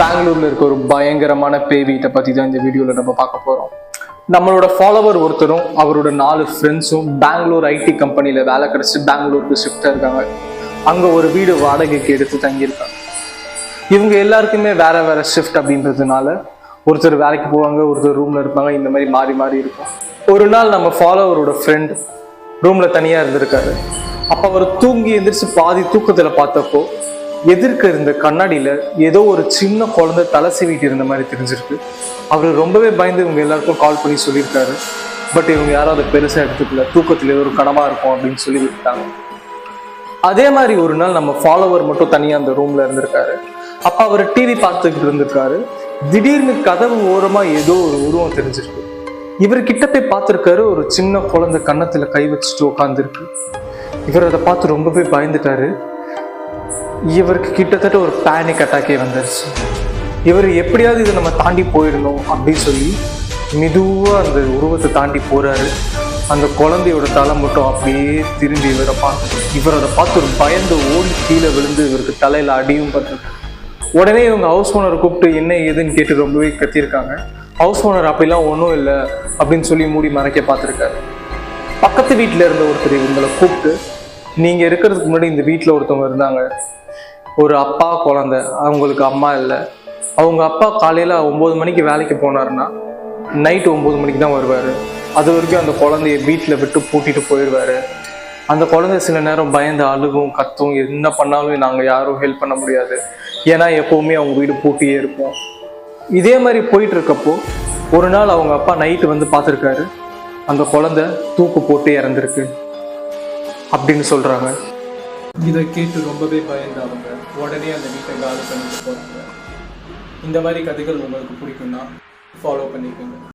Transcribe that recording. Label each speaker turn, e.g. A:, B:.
A: பெங்களூர்ல இருக்க ஒரு பயங்கரமான பேய் வீட்டை பத்தி தான் இந்த வீடியோல நம்ம பார்க்க போறோம். நம்மளோட ஃபாலோவர் ஒருத்தரும் அவரோட 4 ஃப்ரெண்ட்ஸும் பெங்களூர் ஐடி கம்பெனில வேலை கிடைச்சு பெங்களூருக்கு ஷிஃப்ட் இருக்காங்க. அங்க ஒரு வீடு வாடகைக்கு எடுத்து தங்கியிருக்காங்க. இவங்க எல்லாருக்குமே வேற வேற ஷிஃப்ட் அப்படின்றதுனால ஒருத்தர் வேலைக்கு போவாங்க, ஒருத்தர் ரூம்ல இருப்பாங்க. இந்த மாதிரி மாறி மாறி இருக்கும். ஒரு நாள் நம்ம ஃபாலோவரோட ஃப்ரெண்ட் ரூம்ல தனியா இருந்திருக்காரு. அப்ப அவர் தூங்கி எந்திரிச்சு பாதி தூக்கத்துல பார்த்தப்போ எதிர்க்க இருந்த கண்ணாடியில ஏதோ ஒரு சின்ன குழந்தை தலை சீவிட்டு இருந்த மாதிரி தெரிஞ்சிருக்கு. அவர் ரொம்பவே பயந்து இவங்க எல்லாருக்கும் கால் பண்ணி சொல்லியிருக்காரு. பட் இவங்க யாரும் அதை பெருசா எடுத்துக்கல. தூக்கத்துல ஏதோ ஒரு கனமா இருக்கும் அப்படின்னு சொல்லி விட்டாங்க. அதே மாதிரி ஒரு நாள் நம்ம ஃபாலோவர் மட்டும் தனியா அந்த ரூம்ல இருந்திருக்காரு. அப்ப அவர் டிவி பார்த்துக்கிட்டு இருந்திருக்காரு. திடீர்னு கதவு ஓரமா ஏதோ ஒரு உருவம் தெரிஞ்சிருக்கு. இவர் கிட்ட போய் பார்த்திருக்காரு. ஒரு சின்ன குழந்தை கன்னத்துல கை வச்சுட்டு உட்காந்துருக்கு. இவர் அதை பார்த்து ரொம்பவே பயந்துட்டாரு. இவருக்கு கிட்டத்தட்ட ஒரு பேனிக் அட்டாக்கே வந்துருச்சு. இவர் எப்படியாவது இதை நம்ம தாண்டி போயிடணும் அப்படின்னு சொல்லி மெதுவா அந்த உருவத்தை தாண்டி போறாரு. அந்த குழந்தையோட தலை மட்டும் அப்படியே திரும்பி இவர் அதை பார்த்து ஒரு பயந்து ஓடி கீழே விழுந்து இவருக்கு தலையில அடியும் பார்த்துருக்கு. உடனே இவங்க ஹவுஸ் ஓனரை கூப்பிட்டு என்ன ஏதுன்னு கேட்டு ரொம்பவே கத்திருக்காங்க. ஹவுஸ் ஓனர் அப்படிலாம் ஒன்றும் இல்லை அப்படின்னு சொல்லி மூடி மறைக்க பார்த்துருக்காரு. பக்கத்து வீட்டில் இருந்த ஒருத்தர் இவங்களை கூப்பிட்டு நீங்கள் இருக்கிறதுக்கு முன்னாடி இந்த வீட்டில் ஒருத்தவங்க இருந்தாங்க, ஒரு அப்பா குழந்தை, அவங்களுக்கு அம்மா இல்லை. அவங்க அப்பா காலையில் 9 மணிக்கு வேலைக்கு போனாருன்னா நைட்டு 9 மணிக்கு தான் வருவார். அது வரைக்கும் அந்த குழந்தைய வீட்டில் விட்டு பூட்டிட்டு போயிடுவார். அந்த குழந்தை சில நேரம் பயந்து அழுகும், கத்தும். என்ன பண்ணாலும் நாங்கள் யாரும் ஹெல்ப் பண்ண முடியாது, ஏன்னா எப்போவுமே அவங்க வீடு பூட்டியே இருக்கும். இதே மாதிரி போயிட்டு இருக்கப்போ ஒரு நாள் அவங்க அப்பா நைட்டு வந்து பார்த்துருக்காரு. அந்த குழந்தை தூக்கு போட்டு இறந்துருக்கு அப்படின்னு சொல்றாங்க. இதை கேட்டு ரொம்பவே பயந்து அவங்க உடனே அந்த வீட்டை காலி பண்ணிட்டு போறாங்க. இந்த மாதிரி கதைகள் உங்களுக்கு பிடிக்கும்னா ஃபாலோ பண்ணிக்கோங்க.